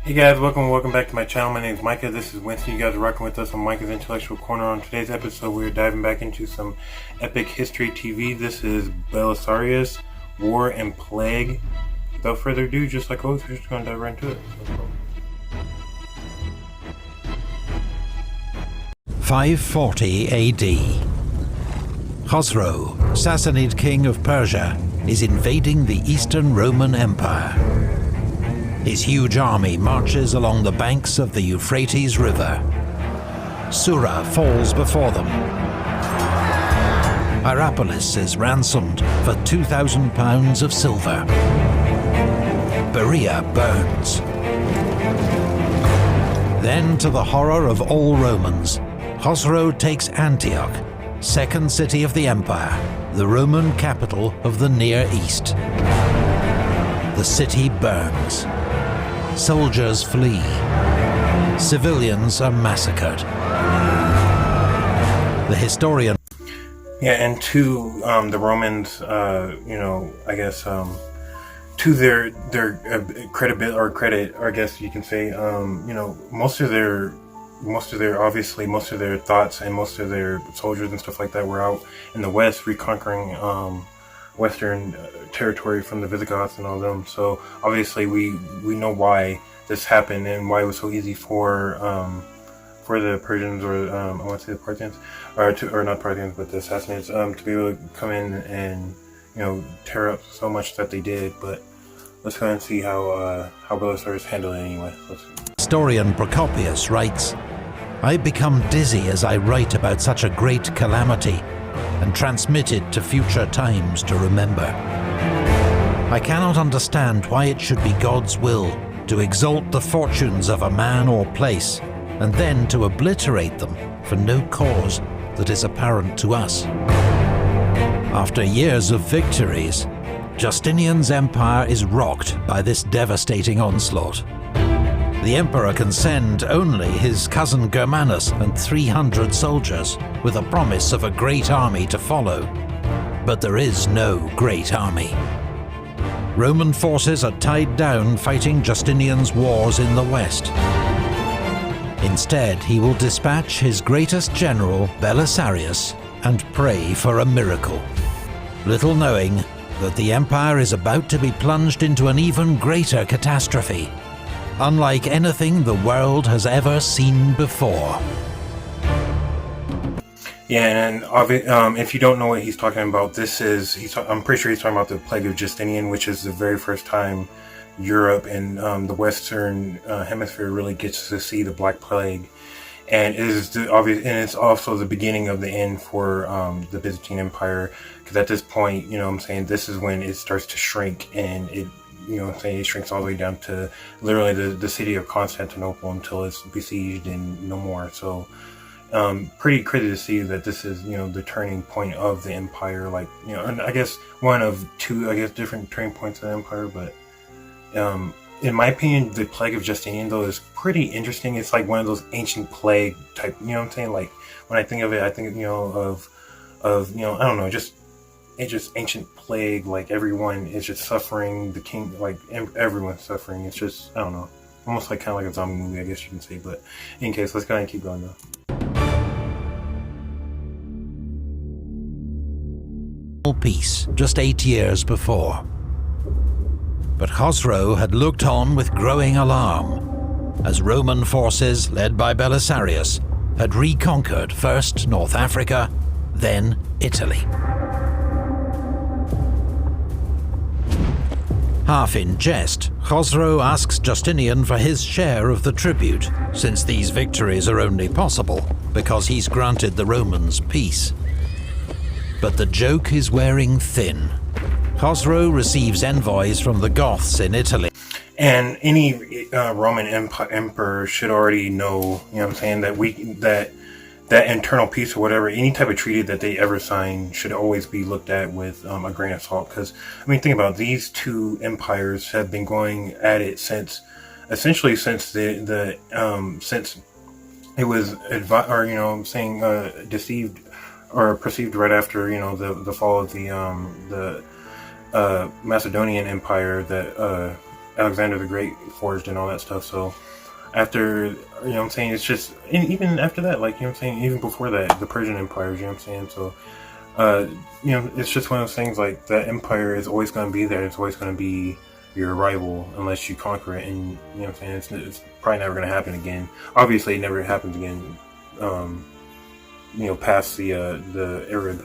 Hey guys, welcome back to my channel. My name is Micah. This is Winston. You guys are rocking with us on Micah's Intellectual Corner. On today's episode, we're diving back into some Epic History TV. This is Belisarius, War and Plague. Without further ado, just like always, we're just going to dive right into it. 540 AD. Khosrow, Sassanid king of Persia, is invading the Eastern Roman Empire. His huge army marches along the banks of the Euphrates River. Sura falls before them. Hierapolis is ransomed for 2,000 pounds of silver. Berea burns. Then, to the horror of all Romans, Khosrow takes Antioch, second city of the empire, the Roman capital of the Near East. The city burns. Soldiers flee. Civilians are massacred. The historian... Yeah, and to the Romans, I guess, to their credit, or I guess you can say, most of their thoughts and most of their soldiers and stuff like that were out in the West reconquering Western territory from the Visigoths and all them. So obviously we know why this happened and why it was so easy for the Persians, or I want to say the Parthians, or not Parthians, but the Sassanids, to be able to come in and tear up so much that they did. But let's go ahead and see how Belisarius handled it anyway. Historian Procopius writes, "I become dizzy as I write about such a great calamity, and transmit it to future times to remember. I cannot understand why it should be God's will to exalt the fortunes of a man or place, and then to obliterate them for no cause that is apparent to us." After years of victories, Justinian's empire is rocked by this devastating onslaught. The emperor can send only his cousin Germanus and 300 soldiers, with a promise of a great army to follow. But there is no great army. Roman forces are tied down fighting Justinian's wars in the west. Instead, he will dispatch his greatest general, Belisarius, and pray for a miracle, little knowing that the empire is about to be plunged into an even greater catastrophe, unlike anything the world has ever seen before. Yeah, and if you don't know what he's talking about, I'm pretty sure he's talking about the Plague of Justinian, which is the very first time Europe and the Western Hemisphere really gets to see the Black Plague, and it's also the beginning of the end for the Byzantine Empire, because at this point, this is when it starts to shrink, and it shrinks all the way down to literally the city of Constantinople until it's besieged and no more. So pretty crazy to see that this is the turning point of the empire, and I guess one of two different turning points of the empire. But in my opinion, the Plague of Justinian though is pretty interesting. It's like one of those ancient plague type, like when I think of it, I think of I don't know, it's just ancient plague, like everyone is just suffering, the king, like everyone's suffering. It's just, I don't know, almost kind of like a zombie movie, I guess you can say. But in case, let's go ahead and keep going though. Peace just 8 years before. But Khosrow had looked on with growing alarm as Roman forces, led by Belisarius, had reconquered first North Africa, then Italy. Half in jest, Khosrow asks Justinian for his share of the tribute, since these victories are only possible because he's granted the Romans peace. But the joke is wearing thin. Khosrow receives envoys from the Goths in Italy. And any Roman emperor should already know, that internal peace or whatever, any type of treaty that they ever sign should always be looked at with a grain of salt. Because, think about it, these two empires have been going at it since it was deceived or perceived right after the fall of the Macedonian Empire, that Alexander the Great forged and all that stuff. So after, it's just, and even after that, even before that, the Persian empires, so it's just one of those things, like, that empire is always going to be there. It's always going to be your rival unless you conquer it, and it's probably never going to happen again. Obviously it never happens again, past the Arab,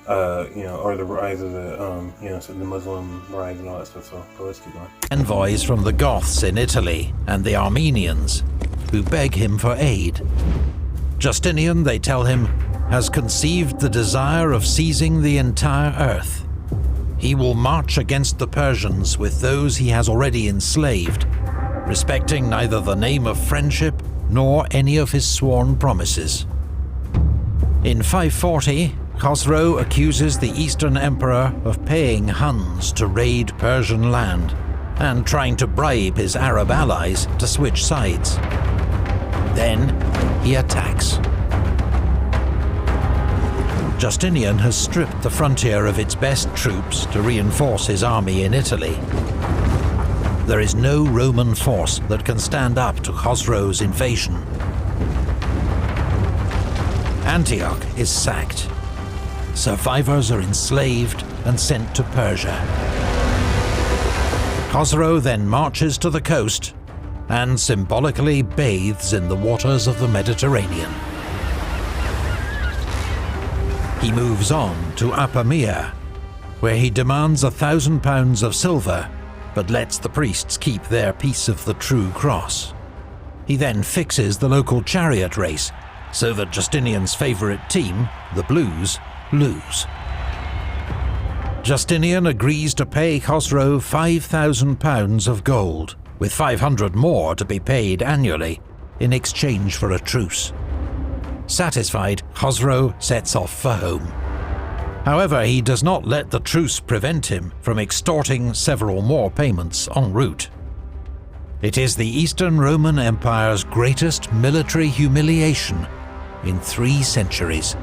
or the rise of the Muslim rise and all that stuff. So let's keep going. Envoys from the Goths in Italy and the Armenians, who beg him for aid. Justinian, they tell him, has conceived the desire of seizing the entire earth. He will march against the Persians with those he has already enslaved, respecting neither the name of friendship nor any of his sworn promises. In 540, Khosrow accuses the Eastern Emperor of paying Huns to raid Persian land and trying to bribe his Arab allies to switch sides. Then he attacks. Justinian has stripped the frontier of its best troops to reinforce his army in Italy. There is no Roman force that can stand up to Khosrow's invasion. Antioch is sacked. Survivors are enslaved and sent to Persia. Khosrow then marches to the coast and symbolically bathes in the waters of the Mediterranean. He moves on to Apamea, where he demands 1,000 pounds of silver, but lets the priests keep their piece of the true cross. He then fixes the local chariot race, so that Justinian's favourite team, the Blues, lose. Justinian agrees to pay Khosrow 5,000 pounds of gold, with 500 more to be paid annually, in exchange for a truce. Satisfied, Khosrow sets off for home. However, he does not let the truce prevent him from extorting several more payments en route. It is the Eastern Roman Empire's greatest military humiliation in 3 centuries.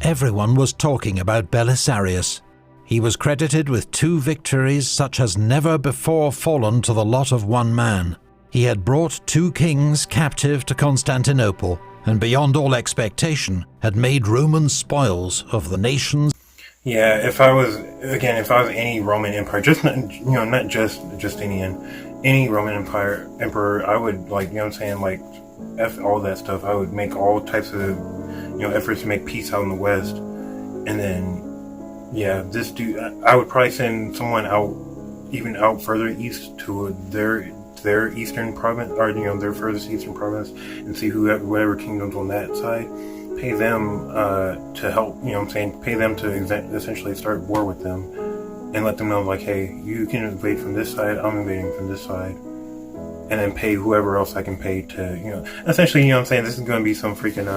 Everyone was talking about Belisarius. He was credited with 2 victories such as never before fallen to the lot of one man. He had brought 2 kings captive to Constantinople, and beyond all expectation, had made Roman spoils of the nations. Yeah, if I was any Roman Empire, not just Justinian, any Roman emperor, I would, F all that stuff. I would make all types of, efforts to make peace out in the West. And then, this dude, I would probably send someone out further east to their eastern province, or their furthest eastern province, and see whatever kingdoms on that side, pay them to help, pay them to essentially start war with them, and let them know, hey, you can invade from this side, I'm invading from this side, and then pay whoever else I can pay to, essentially, this is going to be some freaking,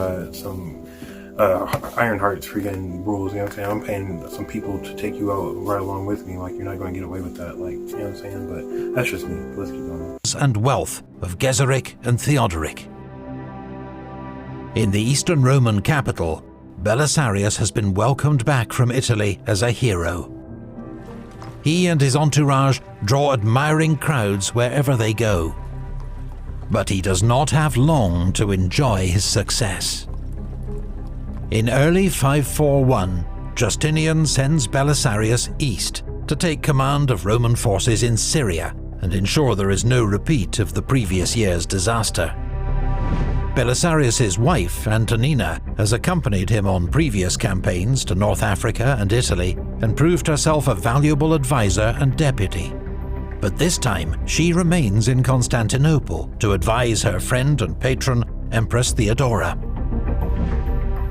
Ironheart's freaking rules, I'm paying some people to take you out right along with me, you're not going to get away with that, but that's just me. Let's keep going. And wealth of Geseric and Theodoric. In the Eastern Roman capital, Belisarius has been welcomed back from Italy as a hero. He and his entourage draw admiring crowds wherever they go. But he does not have long to enjoy his success. In early 541, Justinian sends Belisarius east to take command of Roman forces in Syria and ensure there is no repeat of the previous year's disaster. Belisarius's wife, Antonina, has accompanied him on previous campaigns to North Africa and Italy and proved herself a valuable advisor and deputy. But this time, she remains in Constantinople to advise her friend and patron, Empress Theodora.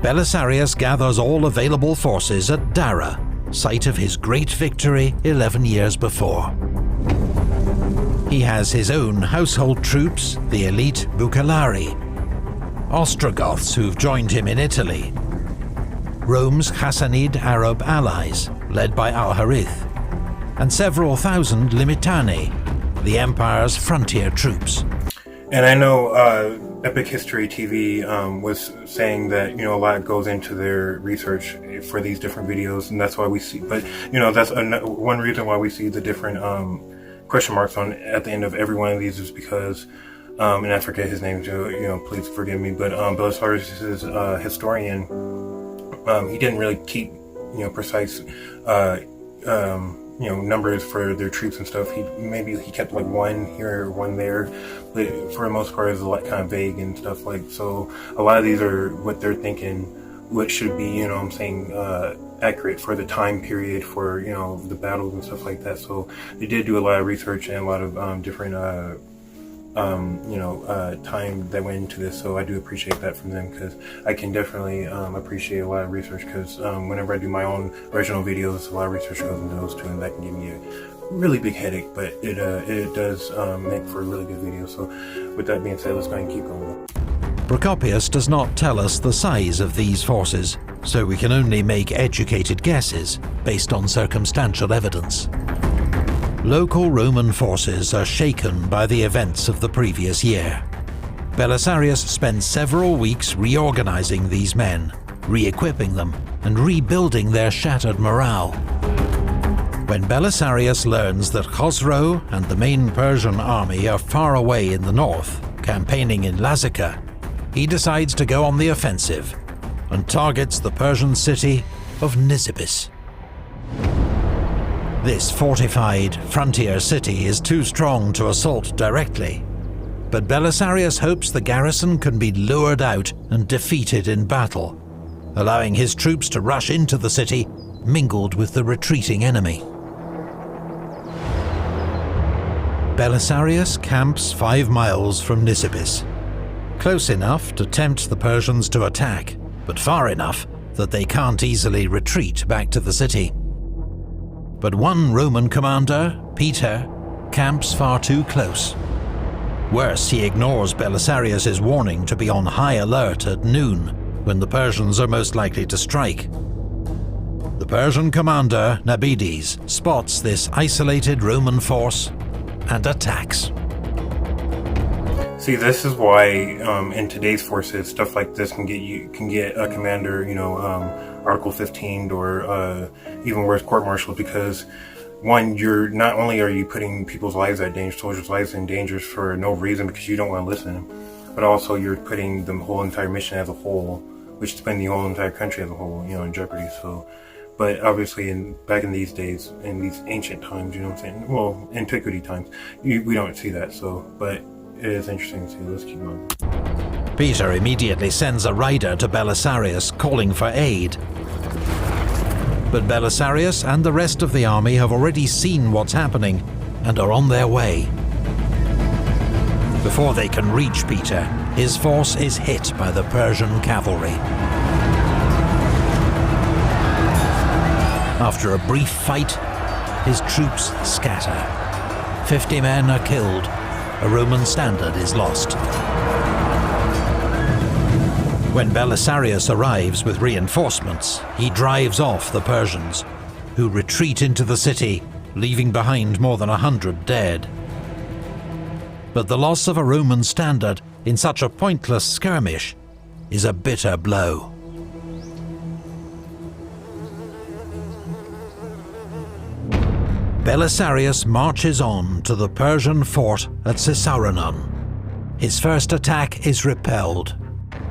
Belisarius gathers all available forces at Dara, site of his great victory 11 years before. He has his own household troops, the elite Bucellari, Ostrogoths who've joined him in Italy, Rome's Hassanid Arab allies, led by Al-Harith, and several thousand Limitani, the Empire's frontier troops. And I know Epic History TV was saying that, a lot goes into their research for these different videos, and that's why we see. But that's one reason why we see the different question marks on at the end of every one of these is because, and I forget his name, please forgive me, but Belisarius is a historian. He didn't really keep precise numbers for their troops and stuff. He kept like one here or one there, but for the most part it's like kind of vague and stuff like. So a lot of these are what they're thinking, what should be accurate for the time period for the battles and stuff like that. So they did do a lot of research and a lot of different time that went into this. So I do appreciate that from them, because I can definitely appreciate a lot of research, because whenever I do my own original videos, a lot of research goes into those too, and that can give me a really big headache, but it does make for a really good video. So with that being said, let's go ahead and keep going. Procopius does not tell us the size of these forces, so we can only make educated guesses based on circumstantial evidence. Local Roman forces are shaken by the events of the previous year. Belisarius spends several weeks reorganizing these men, re-equipping them, and rebuilding their shattered morale. When Belisarius learns that Khosrow and the main Persian army are far away in the north, campaigning in Lazica, he decides to go on the offensive and targets the Persian city of Nisibis. This fortified frontier city is too strong to assault directly, but Belisarius hopes the garrison can be lured out and defeated in battle, allowing his troops to rush into the city, mingled with the retreating enemy. Belisarius camps 5 miles from Nisibis, close enough to tempt the Persians to attack, but far enough that they can't easily retreat back to the city. But one Roman commander, Peter, camps far too close. Worse, he ignores Belisarius' warning to be on high alert at noon, when the Persians are most likely to strike. The Persian commander, Nabides, spots this isolated Roman force and attacks. See, this is why in today's forces, stuff like this can get a commander, Article 15 or even worse, court-martial, because one, not only are you putting people's lives at danger, soldiers' lives in danger for no reason because you don't want to listen, but also you're putting the whole entire mission as a whole, which is putting the whole entire country as a whole, in jeopardy. So, but obviously back in these days, in these ancient times, well, antiquity times, we don't see that. So, but it is interesting to see. Let's keep going. Peter immediately sends a rider to Belisarius calling for aid. But Belisarius and the rest of the army have already seen what's happening and are on their way. Before they can reach Peter, his force is hit by the Persian cavalry. After a brief fight, his troops scatter. 50 men are killed. A Roman standard is lost. When Belisarius arrives with reinforcements, he drives off the Persians, who retreat into the city, leaving behind more than 100 dead. But the loss of a Roman standard in such a pointless skirmish is a bitter blow. Belisarius marches on to the Persian fort at Caesarion. His first attack is repelled.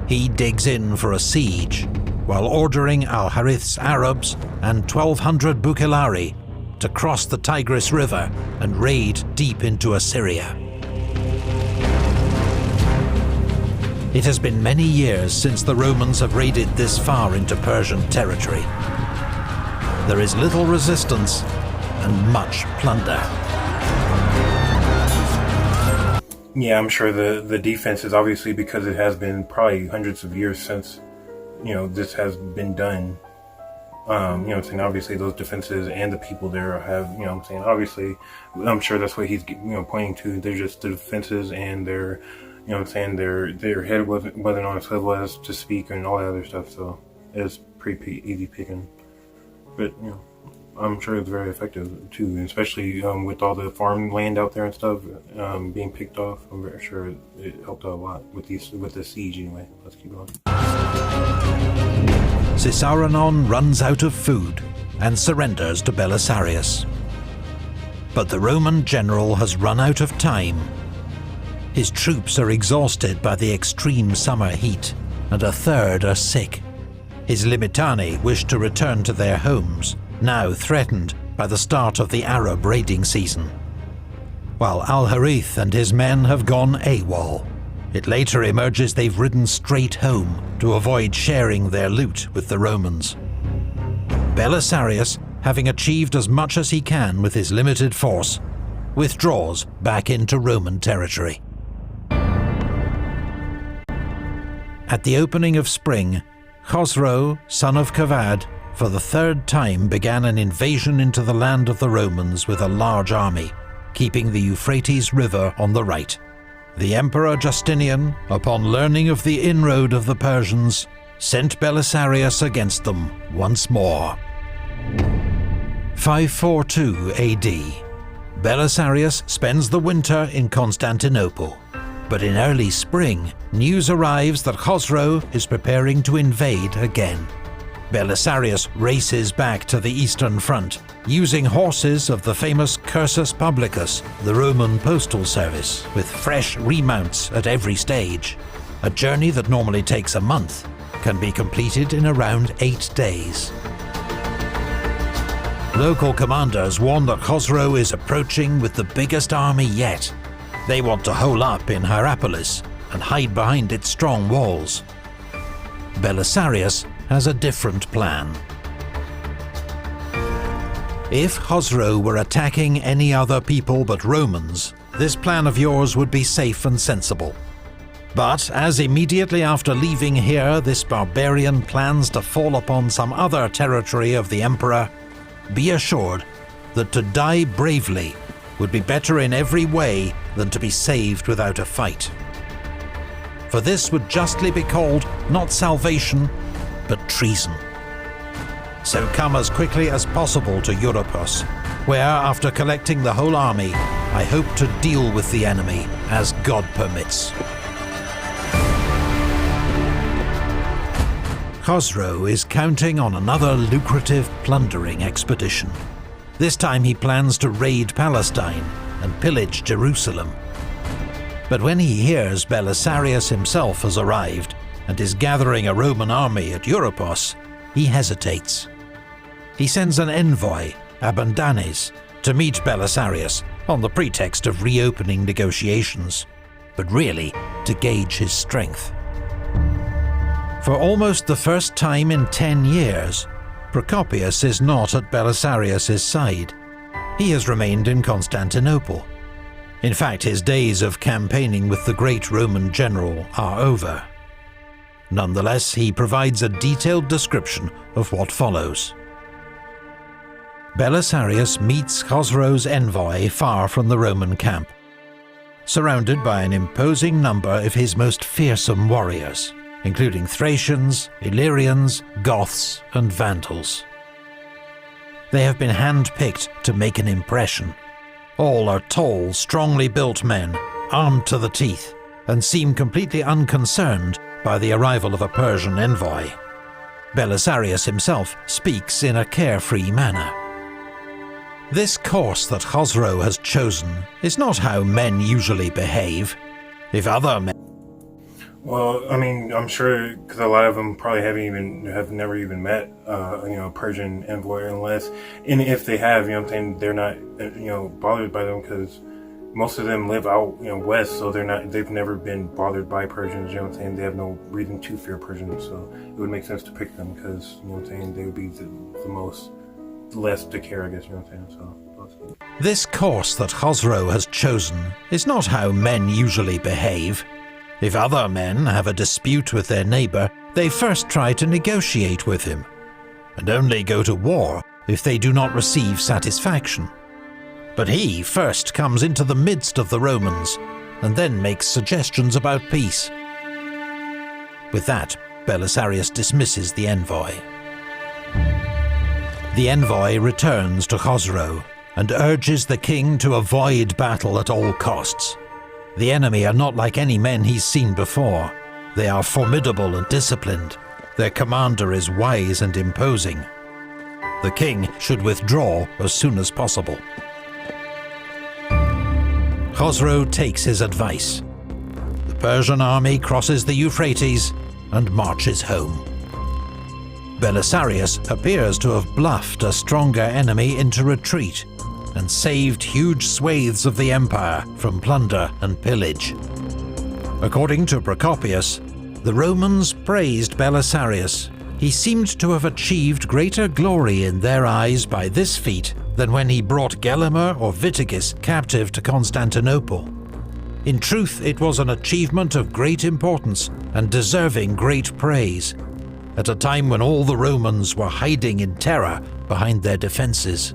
He digs in for a siege, while ordering Al-Harith's Arabs and 1,200 Bukhilari to cross the Tigris River and raid deep into Assyria. It has been many years since the Romans have raided this far into Persian territory. There is little resistance and much plunder. Yeah, I'm sure the defense is obviously, because it has been probably hundreds of years since, this has been done. Obviously those defenses and the people there have, obviously, I'm sure that's what he's, pointing to. They're just the defenses and their, their head wasn't on its head was to speak and all that other stuff. So it's pretty easy picking. But, I'm sure it's very effective too, especially with all the farmland out there and stuff being picked off. I'm very sure it helped out a lot with the siege anyway. Let's keep going. Cisarenon runs out of food and surrenders to Belisarius. But the Roman general has run out of time. His troops are exhausted by the extreme summer heat, and a third are sick. His limitani wish to return to their homes, now threatened by the start of the Arab raiding season. While Al-Harith and his men have gone AWOL. It later emerges they've ridden straight home to avoid sharing their loot with the Romans. Belisarius, having achieved as much as he can with his limited force, withdraws back into Roman territory. At the opening of spring, Khosrow, son of Kavad, for the third time began an invasion into the land of the Romans with a large army, keeping the Euphrates River on the right. The Emperor Justinian, upon learning of the inroad of the Persians, sent Belisarius against them once more. 542 AD. Belisarius spends the winter in Constantinople, but in early spring, news arrives that Khosrow is preparing to invade again. Belisarius races back to the Eastern Front, using horses of the famous Cursus Publicus, the Roman postal service, with fresh remounts at every stage. A journey that normally takes a month can be completed in around 8 days. Local commanders warn that Khosrow is approaching with the biggest army yet. They want to hole up in Hierapolis and hide behind its strong walls. Belisarius has a different plan. If Khosrow were attacking any other people but Romans, this plan of yours would be safe and sensible. But as immediately after leaving here this barbarian plans to fall upon some other territory of the Emperor, be assured that to die bravely would be better in every way than to be saved without a fight. For this would justly be called not salvation, but treason. So come as quickly as possible to Europos, where, after collecting the whole army, I hope to deal with the enemy as God permits. Khosrow is counting on another lucrative plundering expedition. This time he plans to raid Palestine and pillage Jerusalem. But when he hears Belisarius himself has arrived and is gathering a Roman army at Europos, he hesitates. He sends an envoy, Abandanes, to meet Belisarius on the pretext of reopening negotiations, but really to gauge his strength. For almost the first time in 10 years, Procopius is not at Belisarius' side. He has remained in Constantinople. In fact, his days of campaigning with the great Roman general are over. Nonetheless, he provides a detailed description of what follows. Belisarius meets Khosrow's envoy far from the Roman camp, surrounded by an imposing number of his most fearsome warriors, including Thracians, Illyrians, Goths, and Vandals. They have been hand-picked to make an impression. All are tall, strongly built men, armed to the teeth, and seem completely unconcerned by the arrival of a Persian envoy. Belisarius himself speaks in a carefree manner. This course that Khosrow has chosen is not how men usually behave. If other men... Well, I mean, I'm sure because a lot of them probably have never even met, a Persian envoy, and if they have, they're not, bothered by them because most of them live out, west, so they've never been bothered by Persians, they have no reason to fear Persians, so it would make sense to pick them because, they would be the most less to care, I guess, so. This course that Khosrow has chosen is not how men usually behave. If other men have a dispute with their neighbour, they first try to negotiate with him, and only go to war if they do not receive satisfaction. But he first comes into the midst of the Romans, and then makes suggestions about peace. With that, Belisarius dismisses the envoy. The envoy returns to Khosrow, and urges the king to avoid battle at all costs. The enemy are not like any men he's seen before. They are formidable and disciplined. Their commander is wise and imposing. The king should withdraw as soon as possible. Khosrow takes his advice. The Persian army crosses the Euphrates and marches home. Belisarius appears to have bluffed a stronger enemy into retreat and saved huge swathes of the empire from plunder and pillage. According to Procopius, the Romans praised Belisarius. He seemed to have achieved greater glory in their eyes by this feat than when he brought Gelimer or Vitiges captive to Constantinople. In truth, it was an achievement of great importance and deserving great praise, at a time when all the Romans were hiding in terror behind their defences.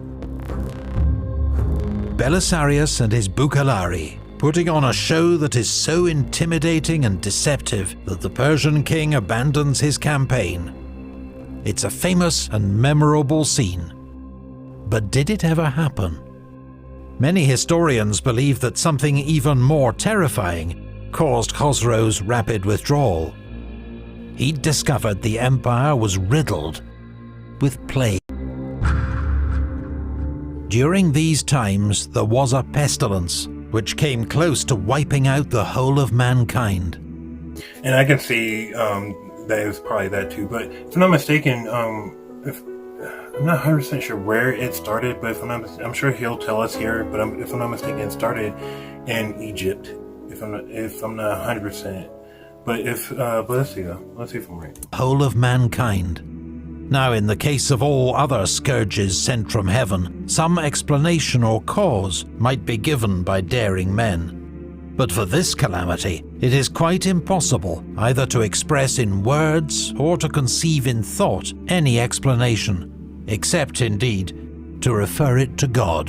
Belisarius and his Bucellari, putting on a show that is so intimidating and deceptive that the Persian king abandons his campaign. It's a famous and memorable scene. But did it ever happen? Many historians believe that something even more terrifying caused Khosrow's rapid withdrawal. He'd discovered the empire was riddled with plague. During these times, there was a pestilence which came close to wiping out the whole of mankind. And I can see that it was probably that too, but if I'm not mistaken, I'm not 100% sure where it started, but I'm sure he'll tell us here, but if I'm not mistaken, it started in Egypt, if I'm not 100%. But let's see if I'm right. Whole of mankind. Now, in the case of all other scourges sent from heaven, some explanation or cause might be given by daring men. But for this calamity, it is quite impossible either to express in words or to conceive in thought any explanation, except, indeed, to refer it to God.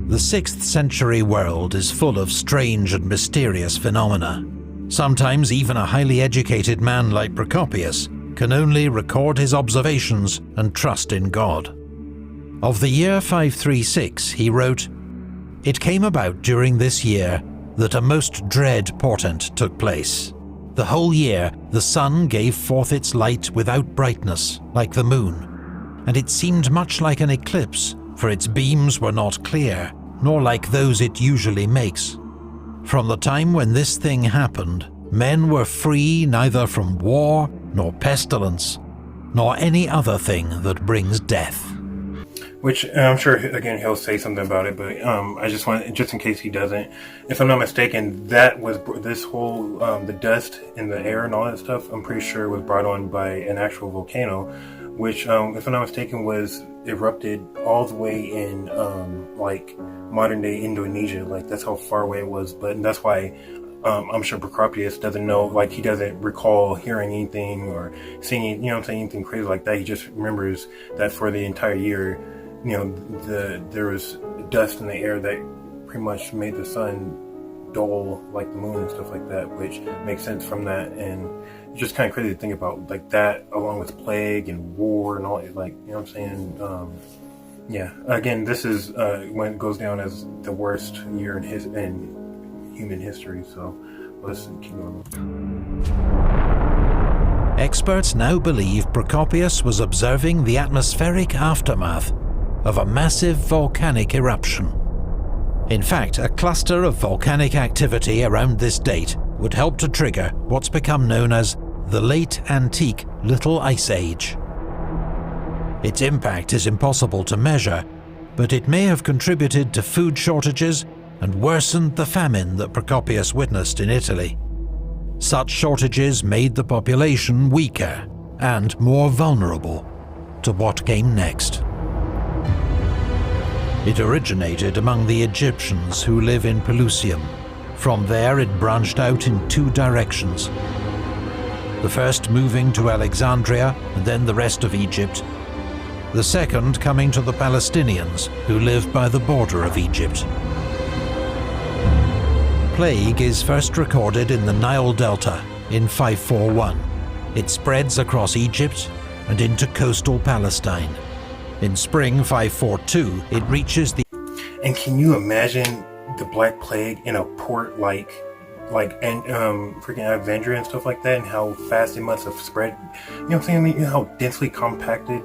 The 6th century world is full of strange and mysterious phenomena. Sometimes even a highly educated man like Procopius can only record his observations and trust in God. Of the year 536, he wrote, "It came about during this year that a most dread portent took place. The whole year the sun gave forth its light without brightness, like the moon, and it seemed much like an eclipse, for its beams were not clear, nor like those it usually makes. From the time when this thing happened, men were free neither from war, nor pestilence, nor any other thing that brings death." Which I'm sure, again, he'll say something about it, but I just want, just in case he doesn't, if I'm not mistaken, that was this whole, the dust in the air and all that stuff, I'm pretty sure was brought on by an actual volcano, which, if I'm not mistaken, was erupted all the way in, like, modern-day Indonesia. Like, that's how far away it was, but that's why I'm sure Procopius doesn't know, like, he doesn't recall hearing anything or seeing, anything crazy like that. He just remembers that for the entire year, there was dust in the air that pretty much made the sun dull like the moon and stuff like that, which makes sense from that. And it's just kind of crazy to think about, like, that along with plague and war and all, like, yeah, again, this is when it goes down as the worst year in human history, so let's keep going. Experts now believe Procopius was observing the atmospheric aftermath of a massive volcanic eruption. In fact, a cluster of volcanic activity around this date would help to trigger what's become known as the Late Antique Little Ice Age. Its impact is impossible to measure, but it may have contributed to food shortages and worsened the famine that Procopius witnessed in Italy. Such shortages made the population weaker and more vulnerable to what came next. It originated among the Egyptians who live in Pelusium. From there it branched out in 2 directions. The first moving to Alexandria and then the rest of Egypt. The second coming to the Palestinians who live by the border of Egypt. Plague is first recorded in the Nile Delta in 541. It spreads across Egypt and into coastal Palestine. In spring 542, it reaches the... And can you imagine the Black Plague in a port like like, and freaking Alexandria and stuff like that, and how fast it must have spread. You know what I'm saying? I mean, you know how densely compacted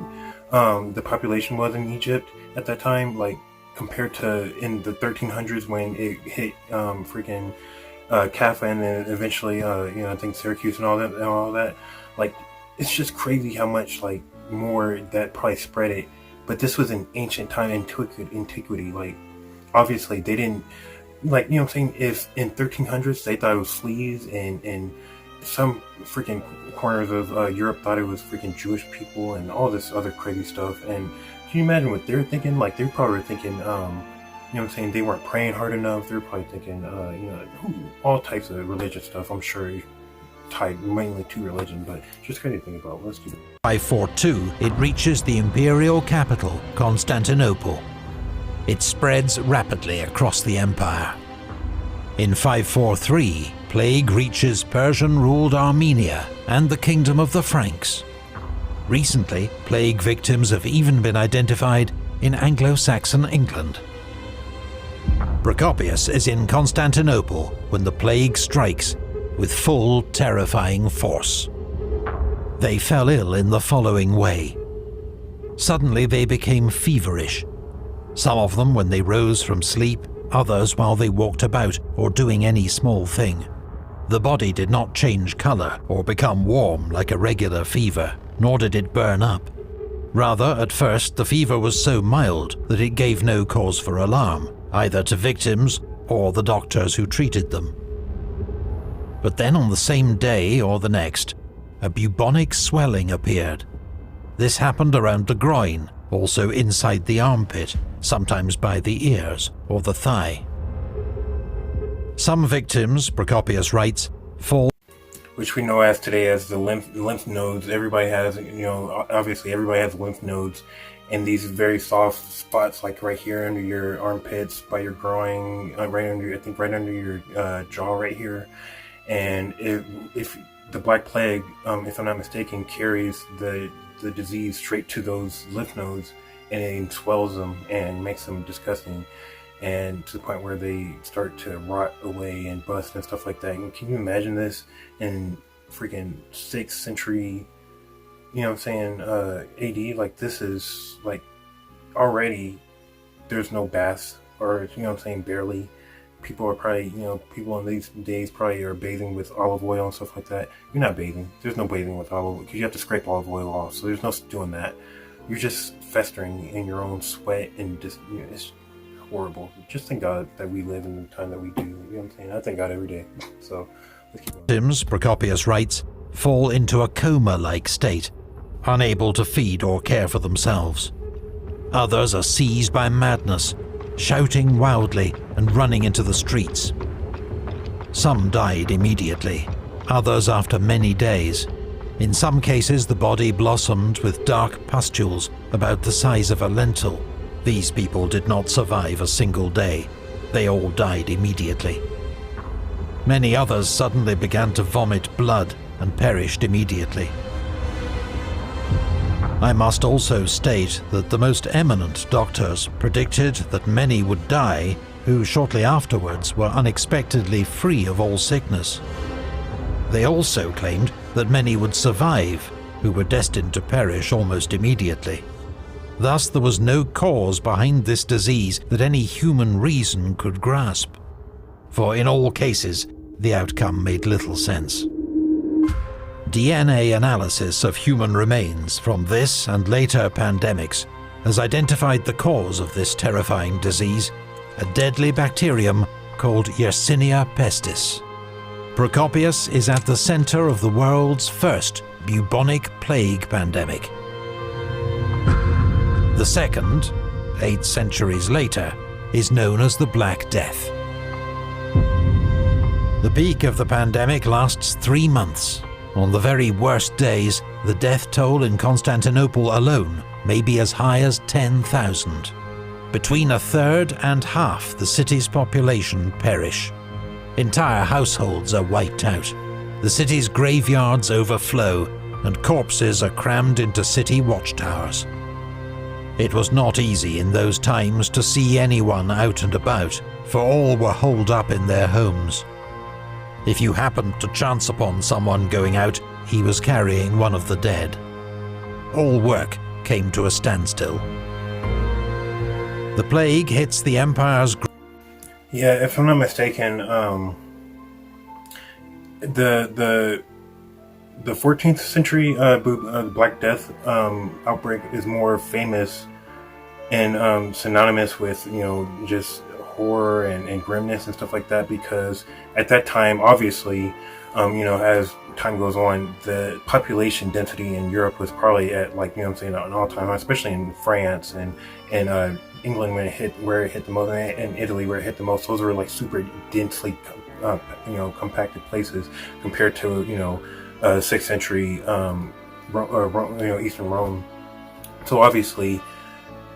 the population was in Egypt at that time, like compared to in the 1300s when it hit freaking Kaffa, and then eventually you know, I think Syracuse and all that. Like, it's just crazy how much like more that probably spread it. But this was an ancient time, antiquity. Like, obviously they didn't, like, you know what I'm saying, if in 1300s they thought it was fleas, and some freaking corners of Europe thought it was freaking Jewish people and all this other crazy stuff. And can you imagine what they're thinking? Like, they're probably thinking, you know what I'm saying, they weren't praying hard enough. They're probably thinking, you know, all types of religious stuff, I'm sure, tied mainly to religion, but just crazy to think about. Let's do it. 542, it reaches the imperial capital, Constantinople. It spreads rapidly across the empire. In 543, plague reaches Persian-ruled Armenia and the Kingdom of the Franks. Recently, plague victims have even been identified in Anglo-Saxon England. Procopius is in Constantinople when the plague strikes with full, terrifying force. They fell ill in the following way. Suddenly they became feverish. Some of them when they rose from sleep, others while they walked about or doing any small thing. The body did not change colour or become warm like a regular fever, nor did it burn up. Rather, at first, the fever was so mild that it gave no cause for alarm, either to victims or the doctors who treated them. But then on the same day or the next, a bubonic swelling appeared. This happened around the groin, also inside the armpit, sometimes by the ears or the thigh. Some victims, Procopius writes, fall, which we know as today as the lymph nodes. Everybody has, you know, obviously everybody has lymph nodes, and these very soft spots, like right here under your armpits, by your groin, right under, I think right under your jaw right here. And if the Black Plague, if I'm not mistaken, carries the disease straight to those lymph nodes, and it swells them and makes them disgusting, and to the point where they start to rot away and bust and stuff like that. And can you imagine this in freaking 6th century, you know what I'm saying, AD? Like, this is like, already there's no baths, or, you know what I'm saying, barely. People are probably, you know, people in these days probably are bathing with olive oil and stuff like that. You're not bathing. There's no bathing with olive oil, because you have to scrape olive oil off. So there's no doing that. You're just festering in your own sweat, and just, you know, it's horrible. Just thank God that we live in the time that we do. You know what I'm saying? I thank God every day. So let's keep going. Victims, Procopius writes, fall into a coma-like state, unable to feed or care for themselves. Others are seized by madness, shouting wildly and running into the streets. Some died immediately, others after many days. In some cases, the body blossomed with dark pustules about the size of a lentil. These people did not survive a single day. They all died immediately. Many others suddenly began to vomit blood and perished immediately. I must also state that the most eminent doctors predicted that many would die who shortly afterwards were unexpectedly free of all sickness. They also claimed that many would survive who were destined to perish almost immediately. Thus there was no cause behind this disease that any human reason could grasp, for in all cases the outcome made little sense. DNA analysis of human remains from this and later pandemics has identified the cause of this terrifying disease, a deadly bacterium called Yersinia pestis. Procopius is at the center of the world's first bubonic plague pandemic. The second, 8 centuries later, is known as the Black Death. The peak of the pandemic lasts 3 months. On the very worst days, the death toll in Constantinople alone may be as high as 10,000. Between a third and half the city's population perish. Entire households are wiped out. The city's graveyards overflow, and corpses are crammed into city watchtowers. It was not easy in those times to see anyone out and about, for all were holed up in their homes. If you happened to chance upon someone going out, he was carrying one of the dead. All work came to a standstill. The plague hits the empire's... Yeah, if I'm not mistaken, the 14th century Black Death outbreak is more famous and synonymous with, you know, just horror and grimness and stuff like that, because at that time, obviously, you know, as time goes on, the population density in Europe was probably at, like, you know what I'm saying, an all-time high, especially in France and England where it hit the most, and Italy where it hit the most. Those were like super densely you know, compacted places compared to, you know, 6th century you know, Eastern Rome. So obviously,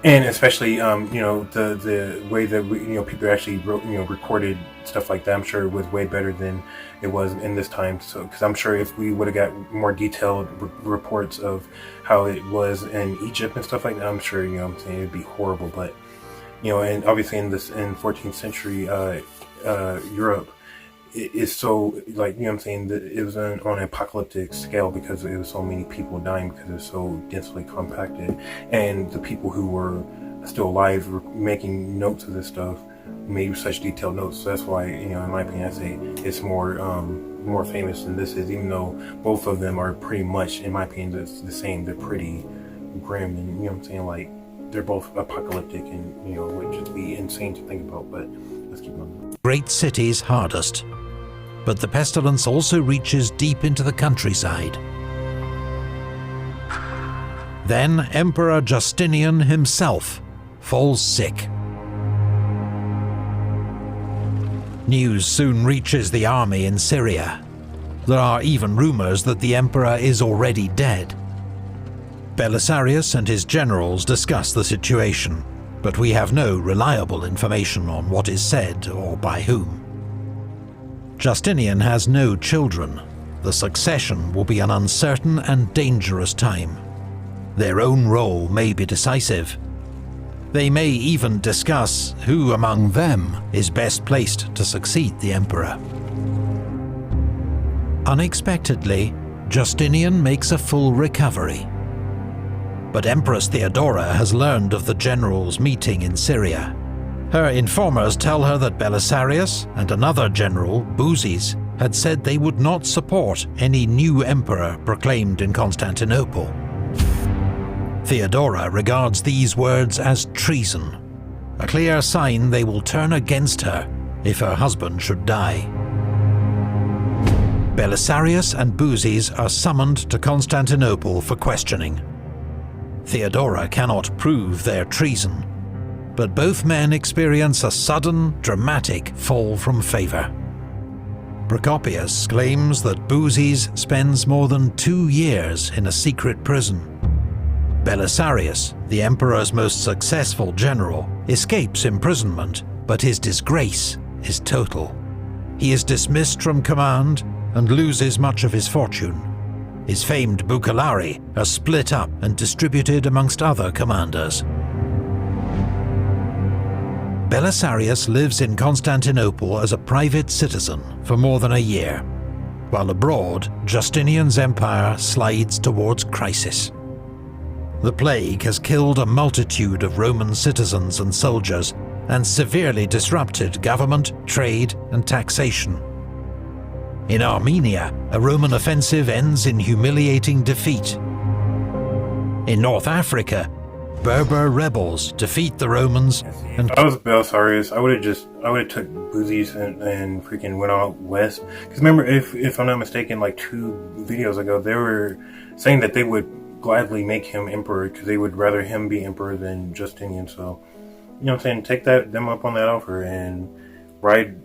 and especially you know, the way that you know, people actually wrote, you know, recorded stuff like that, I'm sure it was way better than it was in this time. So because I'm sure if we would have got more detailed reports of how it was in Egypt and stuff like that, I'm sure, you know what I'm saying, it'd be horrible. But you know, and obviously in 14th century Europe, it's so, like, you know what I'm saying, it was on an apocalyptic scale because there was so many people dying because it was so densely compacted, and the people who were still alive were making notes of this stuff, made such detailed notes. So that's why, you know, in my opinion, I say it's more famous than this is, even though both of them are pretty much, in my opinion, the same. They're pretty grim, and, you know what I'm saying, like, they're both apocalyptic, and, you know, it would just be insane to think about. But let's keep on. Great cities hardest, but the pestilence also reaches deep into the countryside. Then Emperor Justinian himself falls sick. News soon reaches the army in Syria. There are even rumors that the emperor is already dead. Belisarius and his generals discuss the situation, but we have no reliable information on what is said or by whom. Justinian has no children. The succession will be an uncertain and dangerous time. Their own role may be decisive. They may even discuss who among them is best placed to succeed the emperor. Unexpectedly, Justinian makes a full recovery. But Empress Theodora has learned of the generals' meeting in Syria. Her informers tell her that Belisarius and another general, Buzes, had said they would not support any new emperor proclaimed in Constantinople. Theodora regards these words as treason, a clear sign they will turn against her if her husband should die. Belisarius and Buzes are summoned to Constantinople for questioning. Theodora cannot prove their treason, but both men experience a sudden, dramatic fall from favour. Procopius claims that Buzes spends more than 2 years in a secret prison. Belisarius, the emperor's most successful general, escapes imprisonment, but his disgrace is total. He is dismissed from command and loses much of his fortune. His famed bucellari are split up and distributed amongst other commanders. Belisarius lives in Constantinople as a private citizen for more than a year. While abroad, Justinian's empire slides towards crisis. The plague has killed a multitude of Roman citizens and soldiers, and severely disrupted government, trade, and taxation. In Armenia, a Roman offensive ends in humiliating defeat. In North Africa, Berber rebels defeat the Romans and... If I was Belisarius, I would have took Buzes and freaking went out west. Because remember, if I'm not mistaken, like 2 videos ago, they were saying that they would gladly make him emperor because they would rather him be emperor than Justinian. So, you know what I'm saying, take them up on that offer and ride,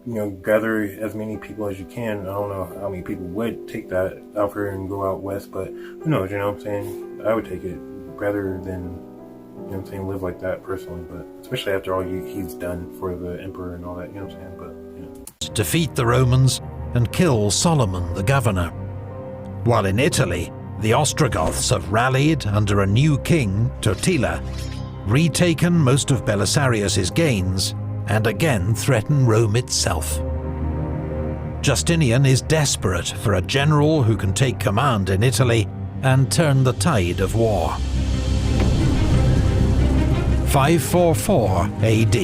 you know, gather as many people as you can. I don't know how many people would take that offer and go out west, but who knows, you know what I'm saying? I would take it rather than, you know what I'm saying, live like that personally, but especially after all he's done for the emperor and all that, you know what I'm saying, but, you know. Defeat the Romans and kill Solomon the governor. While in Italy, the Ostrogoths have rallied under a new king, Totila, retaken most of Belisarius's gains, and again threaten Rome itself. Justinian is desperate for a general who can take command in Italy and turn the tide of war. 544 AD.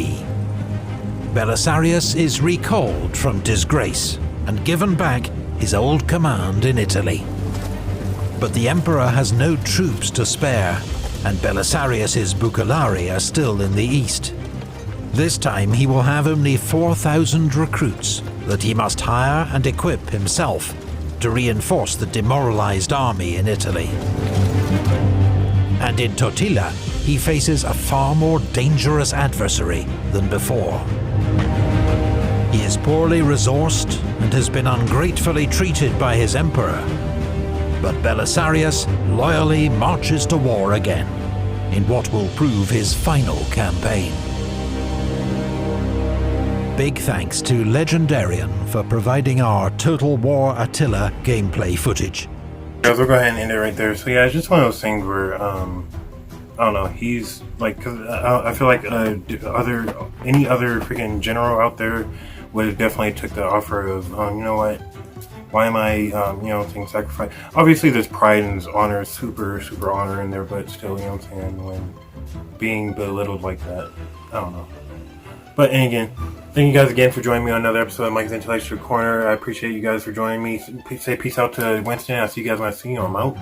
Belisarius is recalled from disgrace and given back his old command in Italy. But the emperor has no troops to spare, and Belisarius's bucellari are still in the east. This time he will have only 4,000 recruits that he must hire and equip himself to reinforce the demoralized army in Italy. And in Totila, he faces a far more dangerous adversary than before. He is poorly resourced and has been ungratefully treated by his emperor. But Belisarius loyally marches to war again, in what will prove his final campaign. Big thanks to Legendarian for providing our Total War Attila gameplay footage. Guys, we'll go ahead and end it right there. So yeah, it's just one of those things where, I don't know, he's like, cause I feel like any other freaking general out there would have definitely took the offer of, you know what, why am I, saying sacrifice? Obviously there's pride and honor, super honor in there, but still, I'm saying, when being belittled like that, I don't know. But, and again, thank you guys again for joining me on another episode of Mike's Intellectual Corner. I appreciate you guys for joining me. Say peace out to Winston. I'll see you guys when I see you. I'm out.